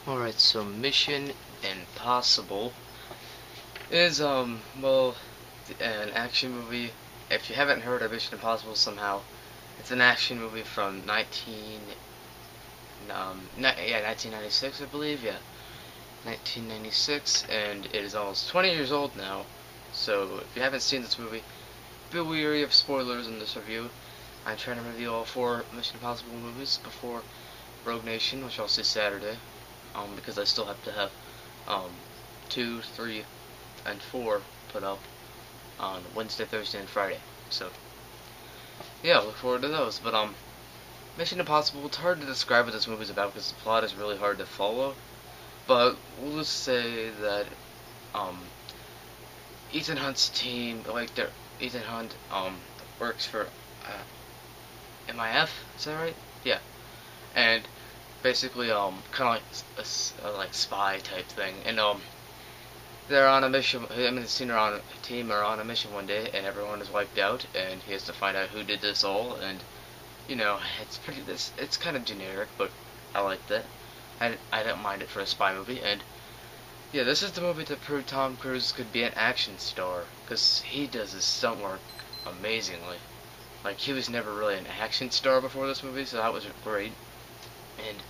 Alright, so Mission Impossible is, well, an action movie. If you haven't heard of Mission Impossible somehow, it's an action movie from 1996, I believe, yeah. 1996, and it is almost 20 years old now. So, if you haven't seen this movie, be wary of spoilers in this review. I'm trying to review all 4 Mission Impossible movies before Rogue Nation, which I'll see Saturday. Because I still have to have 2, 3, and 4 put up on Wednesday, Thursday, and Friday. So yeah, look forward to those. But Mission Impossible, it's hard to describe what this movie's about because the plot is really hard to follow. But we'll just say that Ethan Hunt's team, Ethan Hunt works for MIF. Is that right? Yeah, and basically kind of like spy type thing, and they're on a mission. Him and his team are on a mission one day, and everyone is wiped out, and he has to find out who did this all. And it's kind of generic, but I liked it. I don't mind it for a spy movie. And yeah, this is the movie that proved Tom Cruise could be an action star, because he does his stunt work amazingly. Like, he was never really an action star before this movie, so that was great. And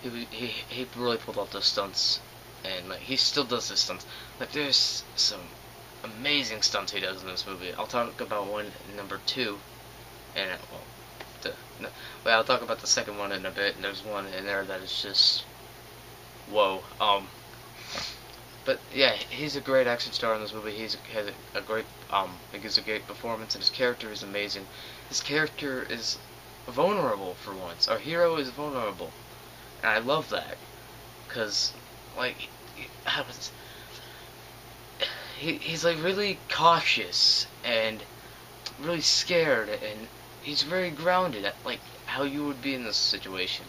he really pulled off those stunts, and like he still does the stunts. Like, there's some amazing stunts he does in this movie. I'll talk about one number 2, and I'll talk about the second one in a bit. And there's one in there that is just whoa. But yeah, he's a great action star in this movie. He gives a great performance, and his character is amazing. His character is vulnerable for once. Our hero is vulnerable. And I love that, because, like, he's like really cautious and really scared, and he's very grounded at, like, how you would be in this situation.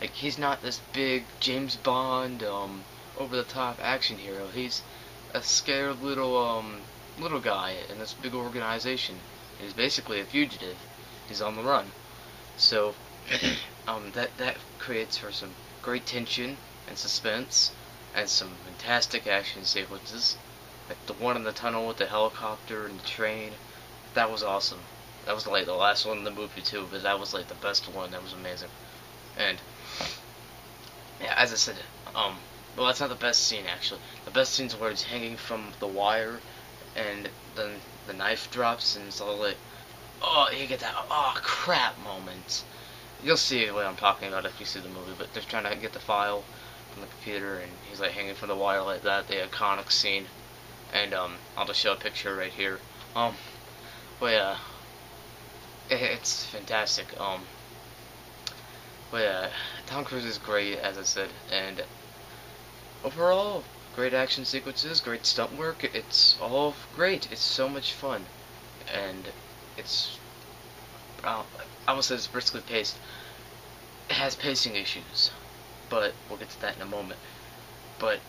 Like, he's not this big James Bond, over-the-top action hero. He's a scared little guy in this big organization. He's basically a fugitive. He's on the run. So, that creates for some great tension and suspense, and some fantastic action sequences. Like the one in the tunnel with the helicopter and the train. That was awesome. That was like the last one in the movie too, but that was like the best one. That was amazing. And yeah, as I said, well, that's not the best scene actually. The best scene's where he's hanging from the wire, and then the knife drops, and it's all like, oh, you get that oh crap moment. You'll see what I'm talking about if you see the movie, but they're trying to get the file from the computer, and he's like hanging from the wire like that, the iconic scene. And I'll just show a picture right here. But yeah, it's fantastic. But yeah, Tom Cruise is great, as I said, and overall, great action sequences, great stunt work. It's all great. It's so much fun, and it's I almost said it's briskly paced. It has pacing issues, but we'll get to that in a moment. But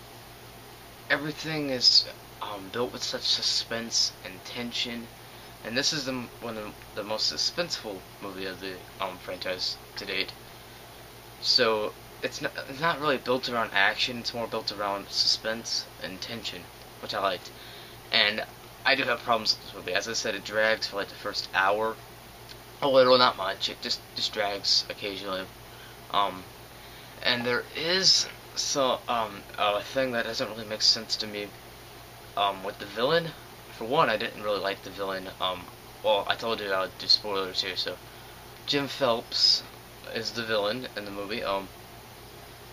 everything is built with such suspense and tension, and this is one of the most suspenseful movie of the franchise to date. So it's not really built around action. It's more built around suspense and tension, which I liked. And I do have problems with this movie. As I said, it drags for like the first hour. A little, not much. It just drags occasionally. And there is a thing that doesn't really make sense to me. With the villain. For one, I didn't really like the villain. Well, I told you I would do spoilers here, so Jim Phelps is the villain in the movie.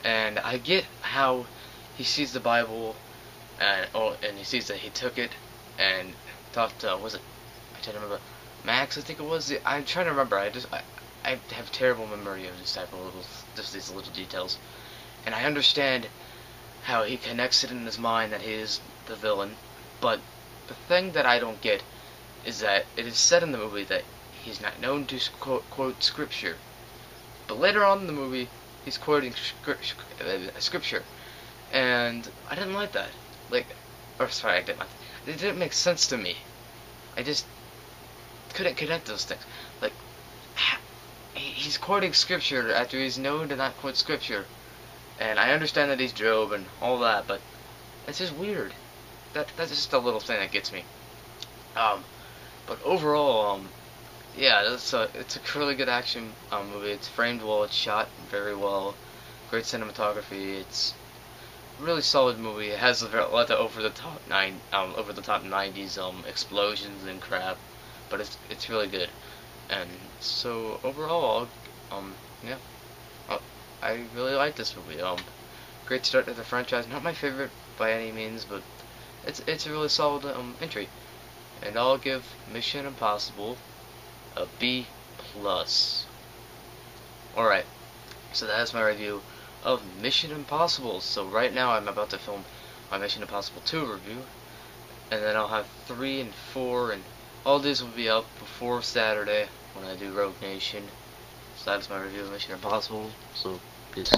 And I get how he sees the Bible, and he sees that he took it and talked to, was it? I can't remember. Max, I think it was. I'm trying to remember. I have terrible memory of this type of these little details, and I understand how he connects it in his mind that he is the villain. But the thing that I don't get is that it is said in the movie that he's not known to quote scripture, but later on in the movie he's quoting scripture, and I didn't like that. It didn't make sense to me. I just couldn't connect those things. Like, he's quoting scripture after he's known to not quote scripture. And I understand that he's Job and all that, but it's just weird. That's just a little thing that gets me. Um, but overall, yeah, it's a really good action movie. It's framed well, it's shot very well, great cinematography. It's a really solid movie. It has a lot of over the top '90s explosions and crap, but it's really good. And so overall, yeah, uh, I really like this movie. Great start to the franchise. Not my favorite by any means, but it's a really solid entry. And I'll give Mission Impossible a B plus. Alright, so that's my review of Mission Impossible. So right now I'm about to film my Mission Impossible 2 review, and then I'll have 3 and 4, and all these will be up before Saturday when I do Rogue Nation. So that's my review of Mission Impossible. So peace.